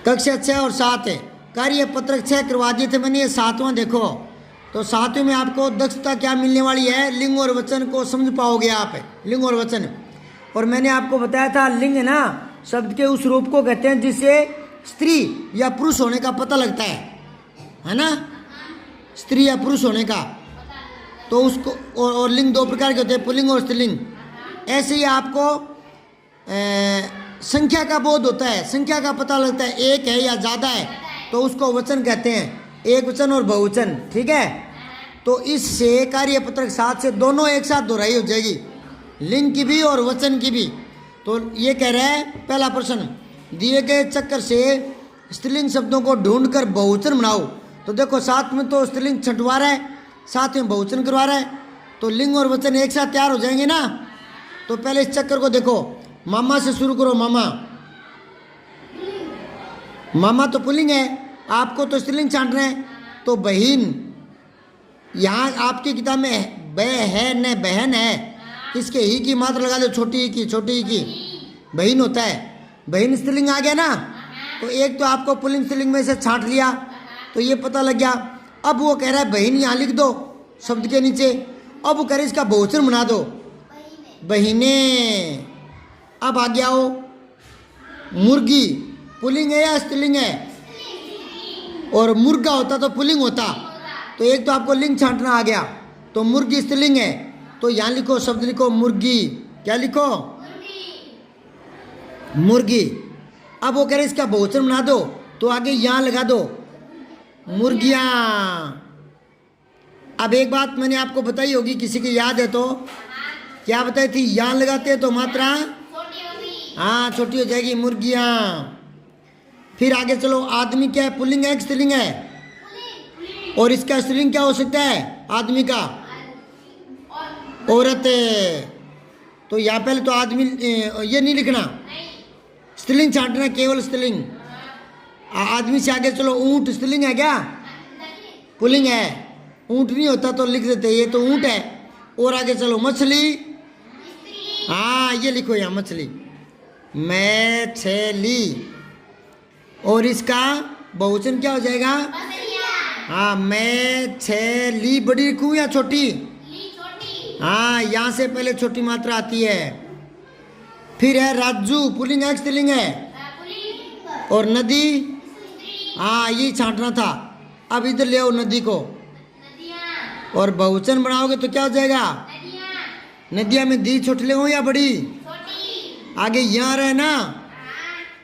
कक्षा 6 और 7 है, कार्य पत्रक 6 करवा दिए थे मैंने, ये 7वां देखो। तो 7वें में आपको दक्षता क्या मिलने वाली है, लिंग और वचन को समझ पाओगे आप, लिंग और वचन। और मैंने आपको बताया था लिंग है ना, शब्द के उस रूप को कहते हैं जिससे स्त्री या पुरुष होने का पता लगता है ना, स्त्री या पुरुष होने का। तो उसको और लिंग 2 प्रकार के होते हैं, पुल्लिंग और स्त्रीलिंग। ऐसे ही आपको संख्या का बोध होता है, संख्या का पता लगता है, एक है या ज़्यादा है तो उसको वचन कहते हैं, एक वचन और बहुवचन, ठीक है। तो इससे कार्य पत्रक 7 से दोनों एक साथ दोहराई हो जाएगी, लिंग की भी और वचन की भी। तो ये कह रहा है पहला प्रश्न, दिए गए चक्कर से स्त्रीलिंग शब्दों को ढूंढकर बहुवचन बनाओ। तो देखो 7 में तो स्त्रीलिंग छंटवा रहा है, 7 में बहुवचन करवा रहा है, तो लिंग और वचन एक साथ तैयार हो जाएंगे ना। तो पहले इस चक्कर को देखो, मामा से शुरू करो। मामा, मामा तो पुल्लिंग है, आपको तो स्त्रीलिंग छांटना है। तो बहन, यहाँ आपकी किताब में बहन है, बहन है, इसके ही की मात्रा लगा दो, छोटी ही की, छोटी ही की बहन होता है, बहन स्त्रीलिंग आ गया ना। तो एक तो आपको पुल्लिंग स्त्रीलिंग में से छांट लिया, तो ये पता लग गया। अब वो कह रहा है बहन यहाँ लिख दो शब्द के नीचे, अब वो कह रहे इसका बहुवचन बना दो, बहिने। अब आ गया हो मुर्गी, पुल्लिंग है या स्त्रीलिंग है, और मुर्गा होता तो पुल्लिंग होता। तो एक तो आपको लिंग छांटना आ गया, तो मुर्गी स्त्रीलिंग है, तो यहाँ लिखो शब्द लिखो मुर्गी, क्या लिखो, मुर्गी। अब वो कह रहे इसका बहुवचन बना दो, तो आगे यहाँ लगा दो मुर्गियाँ। अब एक बात मैंने आपको बताई होगी, किसी की याद है तो, क्या बताई थी, यहाँ लगाते हैं तो मात्रा हाँ छोटी हो जाएगी, मुर्गियाँ। फिर आगे चलो, आदमी क्या है, पुल्लिंग है स्त्रीलिंग है, और इसका स्त्रीलिंग क्या हो सकता है, आदमी का औरत है। तो यहाँ पहले तो आदमी ये नहीं लिखना, स्त्रीलिंग छांटना, केवल स्त्रीलिंग। आदमी से आगे चलो, ऊंट स्त्रीलिंग है क्या, पुल्लिंग है, ऊंट नहीं होता तो लिख देते ये तो ऊंट है। और आगे चलो, मछली, हाँ ये लिखो यहाँ मछली, मैछली। और इसका बहुवचन क्या हो जाएगा, हाँ मैछली। बड़ी लिखूँ या छोटी, हाँ यहाँ से पहले छोटी मात्रा आती है। फिर है राजू, पुल्लिंग है स्त्रीलिंग है, और नदी, हाँ ये छांटना था। अब इधर ले आओ नदी को, और बहुवचन बनाओगे तो क्या हो जाएगा, नदियाँ में दी छोटी ले या बड़ी, आगे यहाँ रहे ना।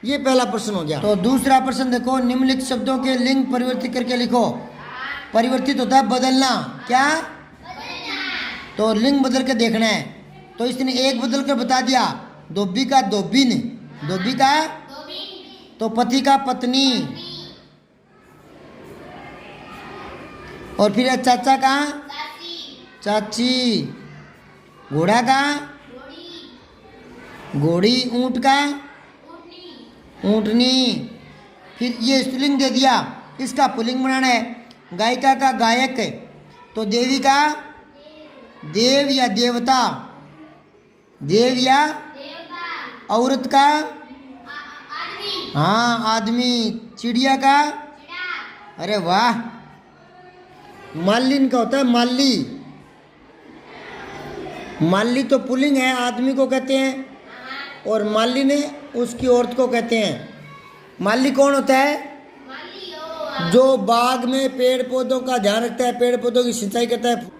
ये पहला प्रश्न हो गया। तो दूसरा प्रश्न देखो, निम्नलिखित शब्दों के लिंग परिवर्तित करके लिखो। परिवर्तित होता है बदलना, क्या, तो लिंग बदल के देखना है। तो इसने एक बदल कर बता दिया, धोबी का धोबिन, धोबी का तो पति का पत्नी, और फिर चाचा का चाची, घोड़ा का घोड़ी, ऊंट का ऊंटनी। फिर ये स्त्रीलिंग दे दिया, इसका पुल्लिंग बनाना है। गायिका का गायक, तो देवी का देव या देवता, देव या औरत का हाँ आदमी, चिड़िया का, अरे वाह, मालिन का होता है माली, माली तो पुल्लिंग है, आदमी को कहते हैं, और मालिन उसकी औरत को कहते हैं। माली कौन होता है, जो बाग में पेड़ पौधों का ध्यान रखता है, पेड़ पौधों की सिंचाई करता है।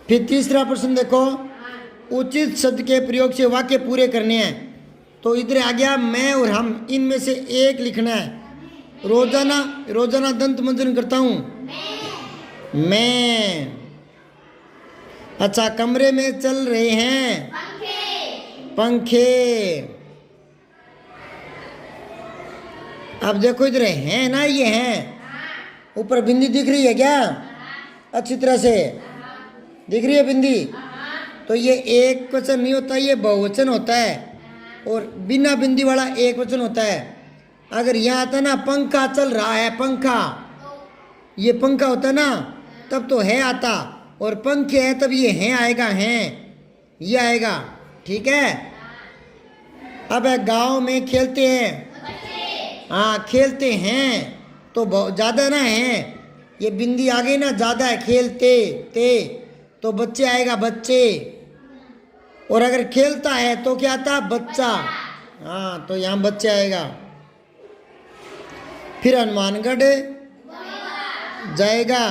फिर तीसरा प्रश्न देखो, उचित शब्द के प्रयोग से वाक्य पूरे करने हैं। तो इधर आ गया मैं और हम, इनमें से एक लिखना है। रोजाना दंत मंजन करता हूँ, मैं। अच्छा, कमरे में चल रहे हैं पंखे। अब देखो इधर है ना, ये है, ऊपर बिंदी दिख रही है क्या, अच्छी तरह से दिख रही है बिंदी। तो ये एक वचन नहीं होता, ये बहुवचन होता है, और बिना बिंदी वाला एक वचन होता है। अगर यहाँ आता ना, पंखा चल रहा है, पंखा, ये पंखा होता है ना, तब तो है आता, और पंखे है तब ये है आएगा, है ये आएगा, ठीक है। अब गांव में खेलते हैं, हाँ खेलते हैं, तो ज़्यादा ना है, ये बिंदी आ गई ना, ज़्यादा है, खेलते ते, तो बच्चे आएगा बच्चे। और अगर खेलता है तो क्या आता, बच्चा। हाँ तो यहाँ बच्चे आएगा। फिर हनुमानगढ़ जाएगा,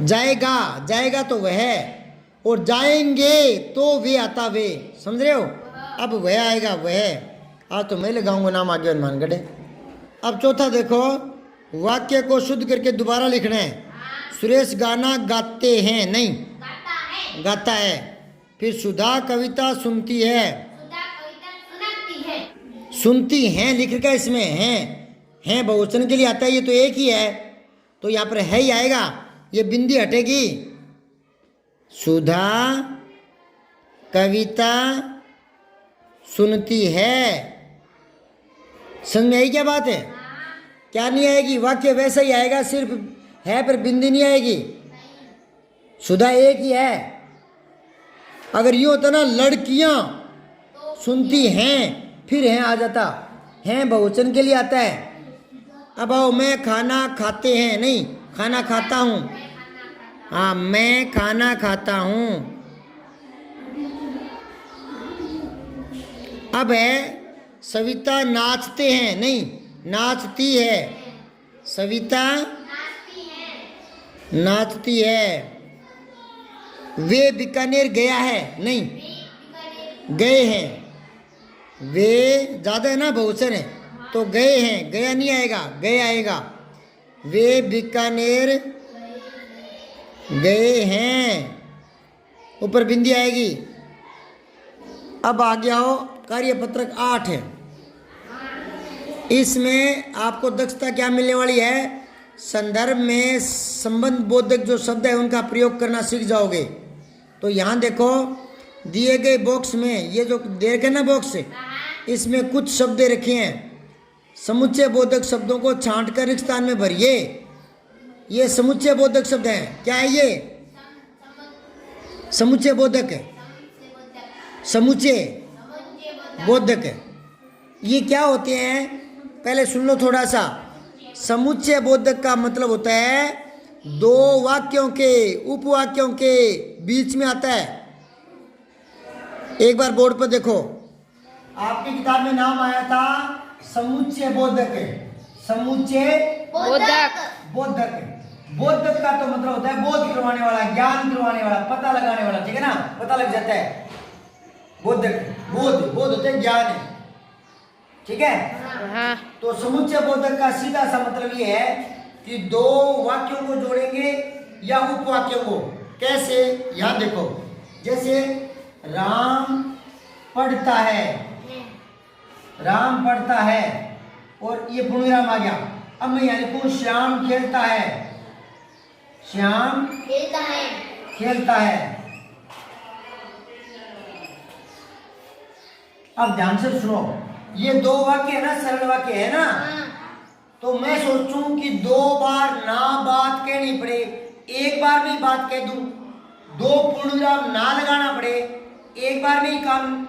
जाएगा, जाएगा तो वह, और जाएंगे तो वे आता वे, समझ रहे हो। अब वह आएगा वह, आज तो मैं लगाऊंगा नाम आगे हनुमानगढ़। अब चौथा देखो, वाक्य को शुद्ध करके दोबारा लिखना है। सुरेश गाना गाते हैं, नहीं गाता है। फिर सुधा कविता सुनती है, सुनती हैं लिख का इसमें हैं बहुवचन के लिए आता है, ये तो एक ही है, तो यहाँ पर है ही आएगा, ये बिंदी हटेगी। सुधा कविता सुनती है, समझ में आई क्या बात है। क्या नहीं आएगी, वाक्य वैसा ही आएगा, सिर्फ है पर बिंदी नहीं आएगी। सुधा एक ही है। अगर यूँ होता ना, लड़कियां सुनती हैं, फिर हैं आ जाता, हैं बहुवचन के लिए आता है। अब आओ, मैं खाना खाते हैं, नहीं खाना खाता हूँ, हाँ मैं खाना खाता हूँ। अब है सविता नाचते हैं, नहीं नाचती है, सविता नाचती है। वे बीकानेर गया है, नहीं गए हैं, वे ज़्यादा है ना, बहुवचन है, तो गए हैं, गया नहीं आएगा, गए आएगा। वे बीकानेर गए हैं, ऊपर बिंदी आएगी। अब आ गया हो कार्यपत्रक 8 है, इसमें आपको दक्षता क्या मिलने वाली है, संदर्भ में संबंध बोधक जो शब्द है उनका प्रयोग करना सीख जाओगे। तो यहाँ देखो, दिए गए बॉक्स में, ये जो देखे ना बॉक्स, इसमें कुछ शब्द रखे हैं, समुच्चय बोधक शब्दों को छांट कर रिक्त स्थान में भरिए। ये समुच्चय बोधक शब्द हैं, क्या है ये, समुच्चय बोधक है, समुच्चय बोधक है। ये क्या होते हैं, पहले सुन लो थोड़ा सा। समुच्चय बोधक का मतलब होता है दो वाक्यों के, उपवाक्यों के बीच में आता है। एक बार बोर्ड पर देखो, आपकी किताब में नाम आया था समुच्चय बोधक, समुच्चय बोधक, बोधक, बोधक का तो मतलब होता है बोध करवाने वाला, ज्ञान करवाने वाला, पता लगाने वाला, ठीक है ना, पता लग जाता है। बोधक, बोध, बोध होता है ज्ञान, ठीक है। तो समुच्चय बोधक का सीधा सा मतलब ये है कि दो वाक्यों को जोड़ेंगे या उपवाक्यों को। कैसे, यहां देखो, जैसे राम पढ़ता है, राम पढ़ता है, और ये पूर्णविराम आ गया। अब मैं यहाँ लिखूं श्याम खेलता है, श्याम खेलता है, खेलता है। अब ध्यान से सुनो, ये दो वाक्य है ना, सरल वाक्य है ना, तो मैं सोचूं कि दो बार ना बात कहनी पड़े, एक बार में ही बात कह दूं, दो पूर्णविराम ना लगाना पड़े, एक बार में ही काम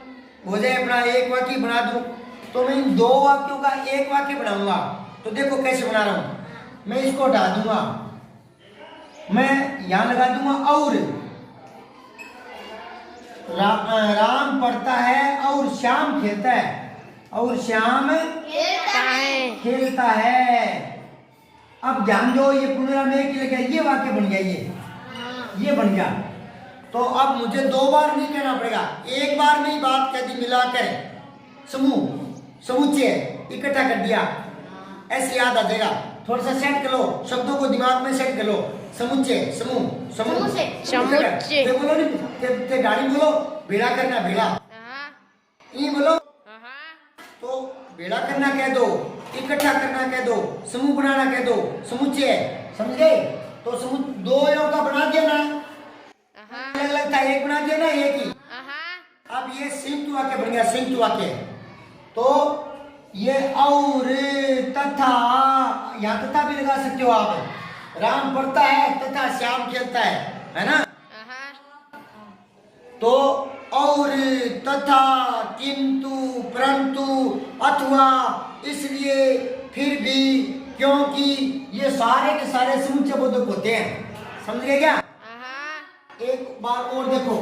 हो जाए अपना, एक वाक्य बना दूं, तो मैं इन दो वाक्यों का एक वाक्य बनाऊंगा। तो देखो कैसे बना रहा हूं, मैं इसको हटा दूंगा, मैं यहां लगा दूंगा और राम पढ़ता है और श्याम खेलता है, और श्याम खेलता है। अब ध्यान दो, ये पूर्णविराम एक ही लगा, ये वाक्य बन गया, ये बन गया। तो अब मुझे दो बार नहीं कहना पड़ेगा, एक बार में ही बात कह दी, मिलाकर समूह, समुच्चय इकट्ठा कर दिया, ऐसे याद आ जाएगा। थोड़ा सा सेट कर लो, शब्दों को दिमाग में सेट कर लो, समुच्चय, समूह, समूह, समुच्चय। बोलो नहीं, ते गाड़ी बोलो, भेड़ा करना, भेड़ा, ये बोलो, तो भेड़ा करना कह दो, इकट्ठा करना कह दो, समूह बनाना कह दो, समुच्चय, समझ गए। तो समूह दो का बना दिया ना, अलग अलग था, एक बना दिया ना, एक ही। अब ये संयुक्त वाक्य बन गया, संयुक्त वाक्य। तो ये और तथा, यहाँ तथा भी लगा सकते हो आप, राम पढ़ता है तथा श्याम खेलता है ना। तो और, तथा, किंतु, परंतु अथवा, इसलिए, फिर भी, क्योंकि, ये सारे के सारे समुच्चय बोधक होते हैं। समझ गए क्या? एक बार और देखो,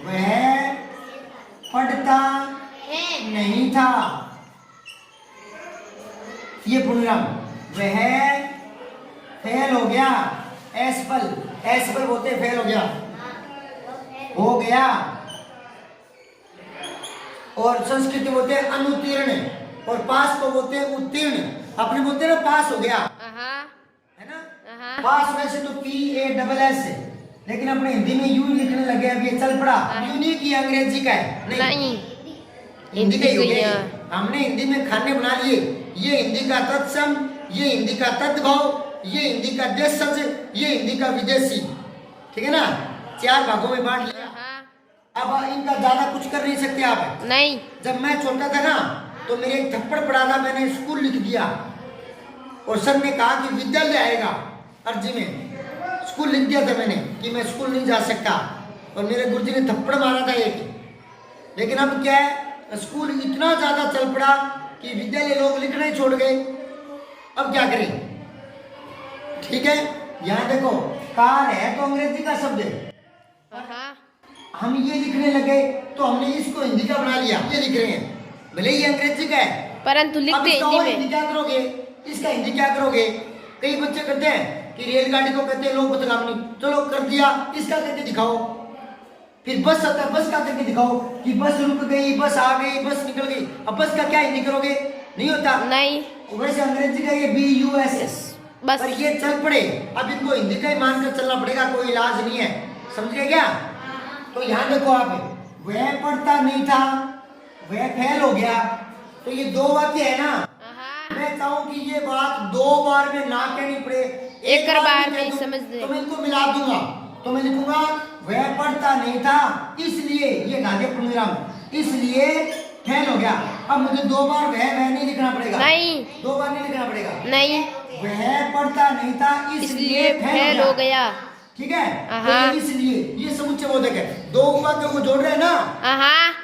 वह पढ़ता नहीं था, ये पूर्णविराम। वह फेल हो गया, एसफल बोलते हैं, फेल हो गया। और संस्कृत बोलते हैं अनुत्तीर्ण, और पास को बोलते हैं उत्तीर्ण। अपने बोलते हैं ना पास हो गया, है ना? पास वैसे तो PASS है, लेकिन अपने हिंदी में यूं लिखने लगे, अब ये चल पड़ा। यूं नहीं कि अंग्रेजी का है, नहीं, हिंदी का ही है। हमने हिंदी में खाने बना लिए, ये हिंदी का तत्सम, ये हिंदी का तद्भव, ये हिंदी का देशज, ये हिंदी का विदेशी। ठीक है ना? 4 भागों में बांट लिया। अब इनका ज्यादा कुछ कर नहीं सकते आप। नहीं। जब मैं छोटा था ना, तो मेरे एक थप्पड़ पड़ा था, मैंने स्कूल लिख दिया, और सर ने कहा कि विद्यालय आएगा, अर्जी में स्कूल लिख दिया था मैंने कि मैं स्कूल नहीं जा सकता, और मेरे गुरुजी ने थप्पड़ मारा था एक। लेकिन अब क्या है, स्कूल इतना ज्यादा चल पड़ा कि विद्यालय लोग लिखना ही छोड़ गए। अब क्या करें? ठीक है, यहाँ देखो, कार है तो अंग्रेजी का शब्द है, हम ये लिखने लगे तो हमने इसको हिंदी का बना लिया, ये लिख रहे हैं, भले ये अंग्रेजी का है, परंतु लिखते हिंदी क्या करोगे? इसका हिंदी क्या करोगे? कई बच्चे कहते हैं कि रेलगाड़ी को कहते हैं लोकपथगामिनी, चलो कर दिया, इसका करके दिखाओ। फिर बस आता है, बस का करके दिखाओ कि बस रुक गई, बस आ गई, बस निकल गई। अब बस का क्या हिंदी करोगे? नहीं होता, नहीं। वैसे अंग्रेजी का ये BUS बस, पर ये चल पड़े। अब इनको हिंदी का ही मानकर चलना पड़ेगा, कोई इलाज नहीं है। समझ गए क्या? तो यहाँ देखो आप, वह पढ़ता नहीं था, वह फेल हो गया, तो ये 2 वाक्य है ना। मैं चाहूँ कि ये बात 2 बार में ना कहनी पड़े, एक बार में समझ दे, तो मैं इनको मिला दूंगा। तो मैं लिखूंगा वह पढ़ता नहीं था, इसलिए, ये गाजे पूर्णविराम, इसलिए फेल हो गया। अब मुझे 2 बार वह नहीं लिखना पड़ेगा, नहीं, 2 बार नहीं लिखना पड़ेगा, नहीं। वह पढ़ता नहीं था, इसलिए फेल हो गया। ठीक है, तो इसलिए ये समुच्चय बोधक है। 2 वाक्यों को जोड़ रहे हैं ना,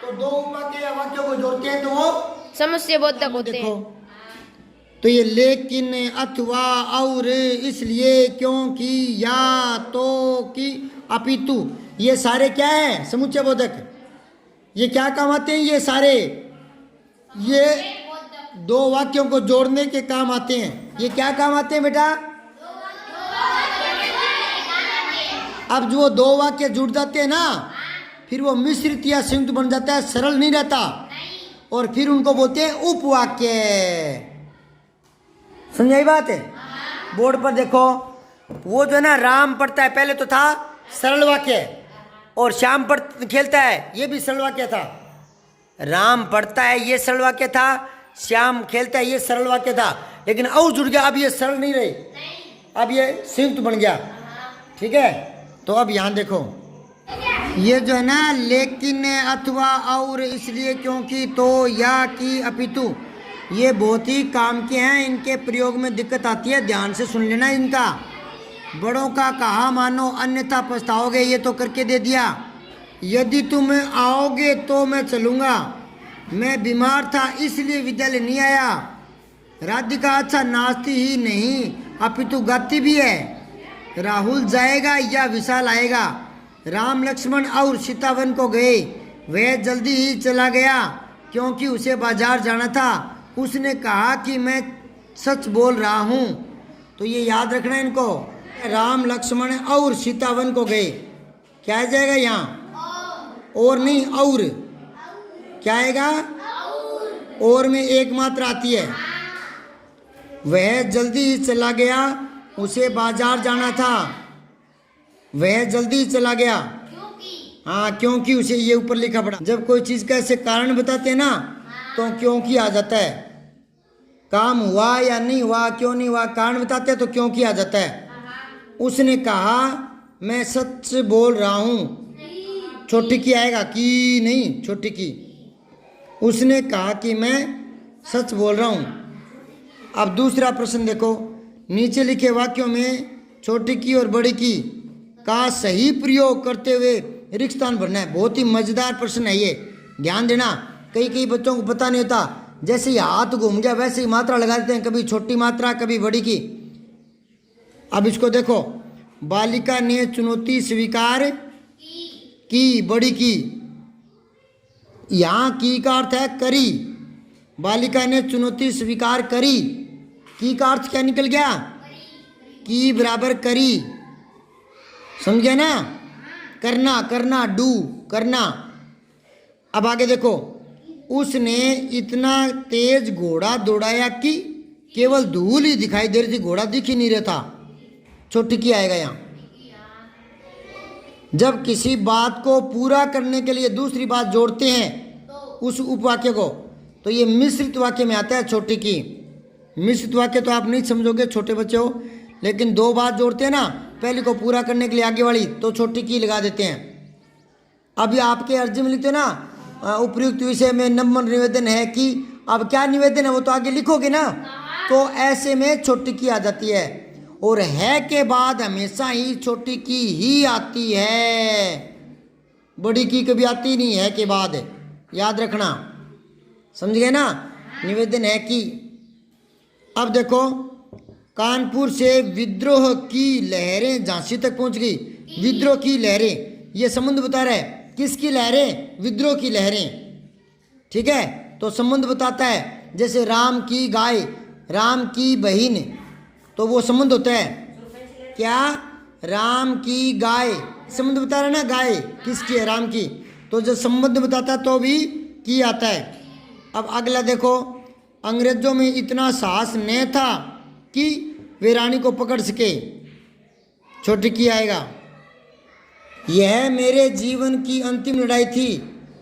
तो 2 वाक्य या वाक्यों को जोड़ते हैं तो वो समुच्चय बोधक होते हैं। तो ये लेकिन, अथवा, और, इसलिए, क्योंकि, या, तो, कि, अपितु, ये सारे क्या है? समुच्चय बोधक। ये क्या काम आते हैं? ये सारे, ये 2 वाक्यों को जोड़ने के काम आते हैं। ये क्या काम आते हैं बेटा? अब जो 2 वाक्य जुड़ जाते हैं ना, फिर वो मिश्रित या संयुक्त बन जाता है, सरल नहीं रहता, और फिर उनको बोलते हैं उपवाक्य। समझाई बात है? बोर्ड पर देखो, वो जो है ना, राम पढ़ता है, पहले तो था सरल वाक्य, और श्याम खेलता है, ये भी सरल वाक्य था। राम पढ़ता है, ये सरल वाक्य था, श्याम खेलता है, ये सरल वाक्य था, लेकिन और जुड़ गया, अब ये सरल नहीं रही, अब ये संयुक्त बन गया। ठीक है, तो अब यहाँ देखो, ये जो है ना, लेकिन, अथवा, और, इसलिए, क्योंकि, तो, या, कि, अपितु, ये बहुत ही काम के हैं, इनके प्रयोग में दिक्कत आती है, ध्यान से सुन लेना इनका। बड़ों का कहा मानो, अन्यथा पछताओगे, ये तो करके दे दिया। यदि तुम आओगे तो मैं चलूँगा, मैं बीमार था इसलिए विद्यालय नहीं आया। राधिका अच्छा नाचती ही नहीं अपितु गाती भी है। राहुल जाएगा या विशाल आएगा। राम लक्ष्मण और सीता वन को गए, वह जल्दी ही चला गया क्योंकि उसे बाजार जाना था। उसने कहा कि मैं सच बोल रहा हूँ। तो ये याद रखना इनको, राम लक्ष्मण और सीता वन को गए। क्या आ जाएगा यहाँ? और नहीं, और क्या आएगा? और में एक मात्रा आती है। वह जल्दी ही चला गया, उसे बाजार जाना था। वह जल्दी ही चला गया, हाँ, क्योंकि उसे ये ऊपर लिखा पड़ा। जब कोई चीज़ का ऐसे कारण बताते हैं ना तो क्योंकि आ जाता है। काम हुआ या नहीं हुआ, क्यों नहीं हुआ, कारण बताते हैं तो क्योंकि आ जाता है। उसने कहा मैं सच बोल रहा हूँ, छोटी की आएगा कि नहीं, छोटी की। उसने कहा कि मैं सच बोल रहा हूँ। अब दूसरा प्रश्न देखो, नीचे लिखे वाक्यों में छोटी की और बड़ी की का सही प्रयोग करते हुए रिक्त स्थान भरना है। बहुत ही मज़ेदार प्रश्न है ये, ध्यान देना। कई बच्चों को पता नहीं होता जैसे ही हाथ घूम गया वैसे ही मात्रा लगा देते हैं, कभी छोटी मात्रा कभी बड़ी की। अब इसको देखो, बालिका ने चुनौती स्वीकार की, बड़ी की। यहाँ की का अर्थ है करी। बालिका ने चुनौती स्वीकार करी, की का अर्थ क्या निकल गया? की बराबर करी। समझ गए ना? करना, करना, डू, करना। अब आगे देखो, उसने इतना तेज घोड़ा दौड़ाया कि केवल धूल ही दिखाई दे रही थी, घोड़ा दिख ही नहीं रहा था। छोटी की आएगा यहाँ। जब किसी बात को पूरा करने के लिए दूसरी बात जोड़ते हैं उस उपवाक्य को, तो ये मिश्रित वाक्य में आता है छोटी की। मिश्रित वाक्य तो आप नहीं समझोगे, छोटे बच्चे हो, लेकिन दो बात जोड़ते हैं ना, पहले को पूरा करने के लिए आगे वाली, तो छोटी की लगा देते हैं। अभी आपके अर्जी में लिखते ना, उपयुक्त विषय में नम्र निवेदन है कि, अब क्या निवेदन है वो तो आगे लिखोगे ना, तो ऐसे में छोटी की आ जाती है। और है के बाद हमेशा ही छोटी की ही आती है, बड़ी की कभी आती नहीं है के बाद, याद रखना। समझ गए ना? निवेदन है कि। अब देखो, कानपुर से विद्रोह की लहरें झांसी तक पहुंच गई। विद्रोह की लहरें, ये संबंध बता रहा है। किसकी लहरें? विद्रोह की लहरें। ठीक है, तो संबंध बताता है। जैसे राम की गाय, राम की बहिन, तो वो संबंध होता है क्या? राम की गाय, संबंध बता रहा है ना, गाय किसकी है? राम की। तो जब संबंध बताता तो भी की आता है। अब अगला देखो, अंग्रेजों में इतना साहस न था कि वे रानी को पकड़ सके। छोटी की आएगा। यह मेरे जीवन की अंतिम लड़ाई थी,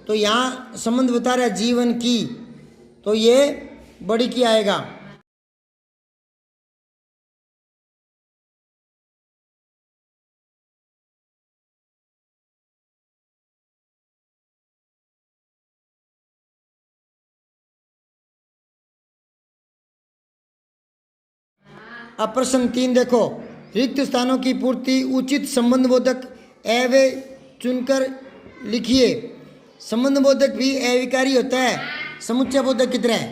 तो यहाँ संबंध बता रहा है जीवन की, तो ये बड़ी की आएगा। अब प्रश्न 3 देखो, रिक्त स्थानों की पूर्ति उचित संबंधबोधक एवं चुनकर लिखिए। संबंधबोधक भी अविकारी होता है, समुच्चय बोधक की तरह।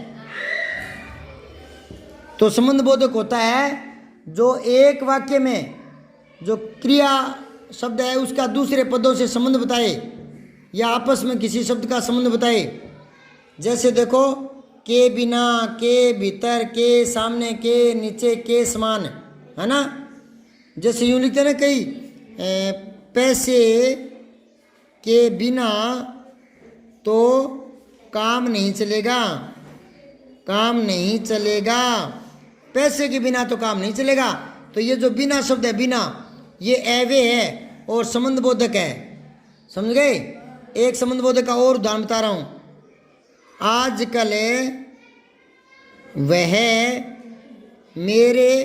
तो संबंधबोधक होता है जो एक वाक्य में जो क्रिया शब्द है उसका दूसरे पदों से संबंध बताए या आपस में किसी शब्द का संबंध बताए। जैसे देखो, के बिना, के भीतर, के सामने, के नीचे, के समान, है ना। जैसे यूँ लिखते हैं ना कई, पैसे के बिना तो काम नहीं चलेगा, काम नहीं चलेगा, पैसे के बिना तो काम नहीं चलेगा। तो ये जो बिना शब्द है, बिना, ये एवे है और संबंधबोधक है। समझ गए? एक संबंधबोधक का और उदाहरण बता रहा हूँ। आजकल वह मेरे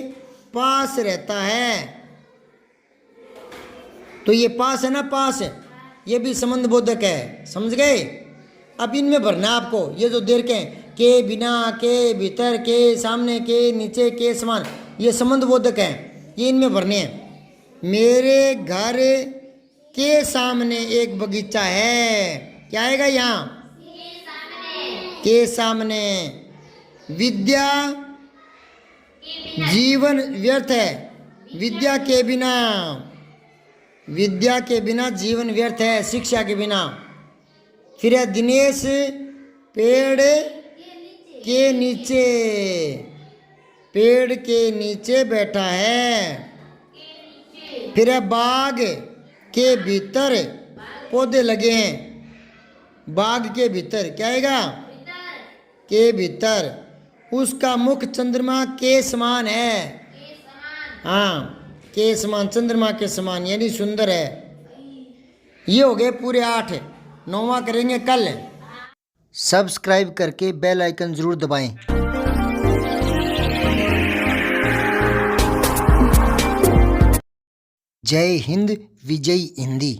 पास रहता है, तो ये पास है ना, पास है, ये भी संबंधबोधक है। समझ गए? अब इनमें भरना है आपको, ये जो देर के बिना, के भीतर, के सामने, के नीचे, के समान, ये संबंधबोधक हैं, ये इनमें भरने हैं। मेरे घर के सामने एक बगीचा है, क्या आएगा यहाँ? के सामने। विद्या जीवन व्यर्थ है, विद्या के बिना, विद्या के बिना जीवन व्यर्थ है, शिक्षा के बिना। फिर है दिनेश पेड़ के नीचे, पेड़ के नीचे बैठा है। फिर है बाग के भीतर पौधे लगे हैं, बाग के भीतर, क्या आएगा? के भीतर। उसका मुख चंद्रमा के समान है, हाँ, के समान, चंद्रमा के समान, यानी सुंदर है। ये हो गए पूरे 8, 9वां करेंगे कल। सब्सक्राइब करके बेल आइकन जरूर दबाएं। जय हिंद, विजय हिंदी।